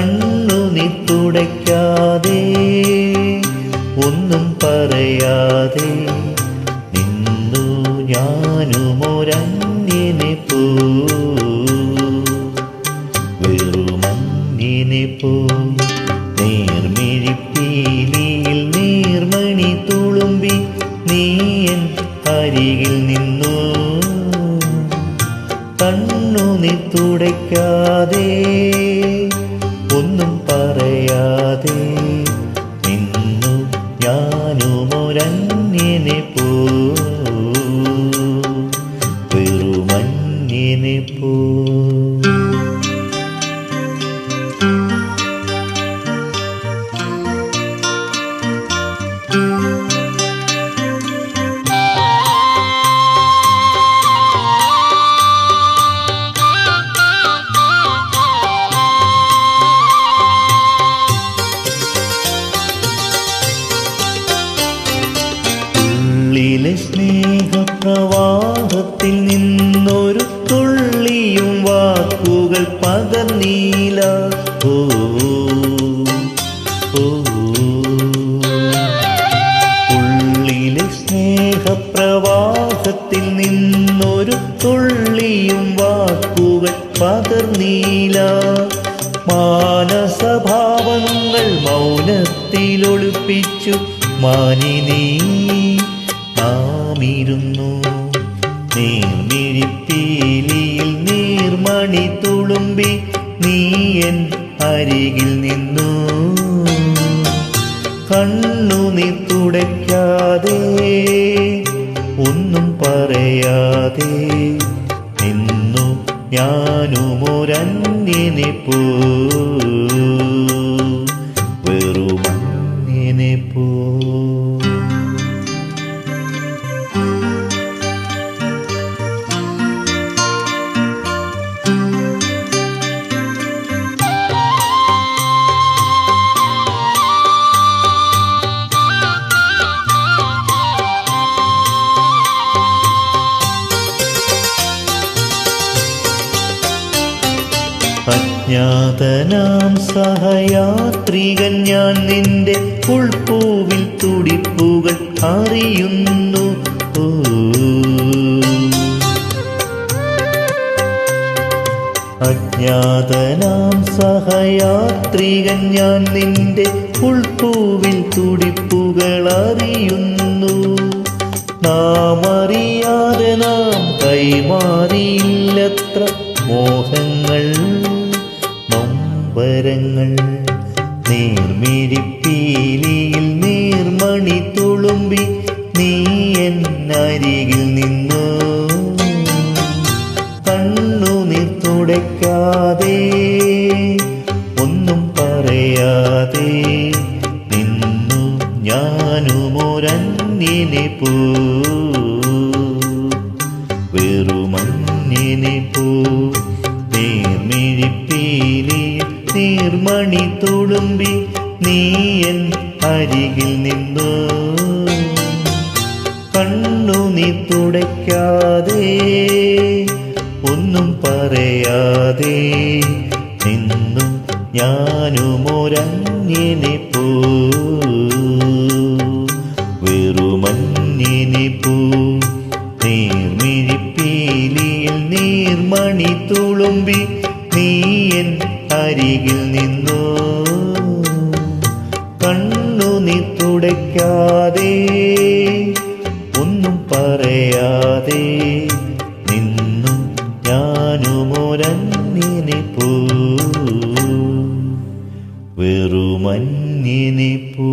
കണ്ണുനീർ തുടയ്ക്കാതെ ഒന്നും പറയാതെ നിന്നു ഞാനുമൊരന്യനെ പോ, വെറുമന്യനെ പോ. നേർമിഴിപ്പീലിയിൽ നീർമണി തുളുമ്പി നീ എൻ അരികിൽ നിന്നു. കണ്ണുനീർ തുടയ്ക്കാതെ ഒന്നും പറയാതെ നിന്നു ഞാനുമൊരന്യനെ പോ, വെറുമന്യനെ പോ. സ്നേഹപ്രവാഹത്തിൽ നിന്നൊരു തുള്ളിയും വാക്കുകൾ പകർന്നീല. ഓ ഉള്ളിലെ സ്നേഹപ്രവാഹത്തിൽ നിന്നൊരു തുള്ളിയും വാക്കുകൾ പകർന്നീല. മാനസഭാവങ്ങൾ മൗനത്തിലൊളിപ്പിച്ചു മാനിനീ നാമിരുന്നു. നീർമിഴിപ്പീലിയിൽ നീർമണി തുളുമ്പി നീ എൻ അരികിൽ നിന്നു. കണ്ണുനീർ തുടയ്ക്കാതെ ഒന്നും പറയാതെ നിന്നു ഞാനുമൊരന്യനെ പോ, വെറുമന്യനെ പോ. അജ്ഞാതനാം സഹയാത്രികൻ ഞാൻ നിന്റെ ഉൾപ്പൂവിൽ തുടിപ്പുകൾ അറിയുന്നു. അജ്ഞാതനാം സഹയാത്രികൻ ഞാൻ നിന്റെ ഉൾപ്പൂവിൽ തുടിപ്പുകൾ അറിയുന്നു. നാം അറിയാതെ നാം കൈമാറിയില്ലത്ര മോഹങ്ങൾ നൊമ്പരങ്ങൾ. നീർമിഴിപ്പീലിയിൽ നീർമണി തുളുമ്പി നീ എൻ അരികിൽ നിന്നു. കണ്ണുനീർ തുടയ്ക്കാതെ ഒന്നും പറയാതെ നിന്നു ഞാനുമൊരന്യനെ പോ, വെറുമന്യനെ പോ. നീർമിഴിപ്പീലിയിൽ നീർമണി തുളുമ്പി നീ എൻ അരികിൽ നിന്നു. കണ്ണുനീർ തുടയ്ക്കാതെ ഒന്നും പറയാതെ നിന്നു ഞാനുമൊരന്യനെ പോ, വെറുമന്യനെ പോ. നീർമിഴിപ്പീലിയിൽ നീർമണി തുളുമ്പി നീ എൻ അരികിൽ നിന്നു. കണ്ണുനീർ തുടയ്ക്കാതെ ഒന്നും പറയാതെ നിന്നു ഞാനുമൊരന്യനെ പോ, വെറുമന്യനെ പോ.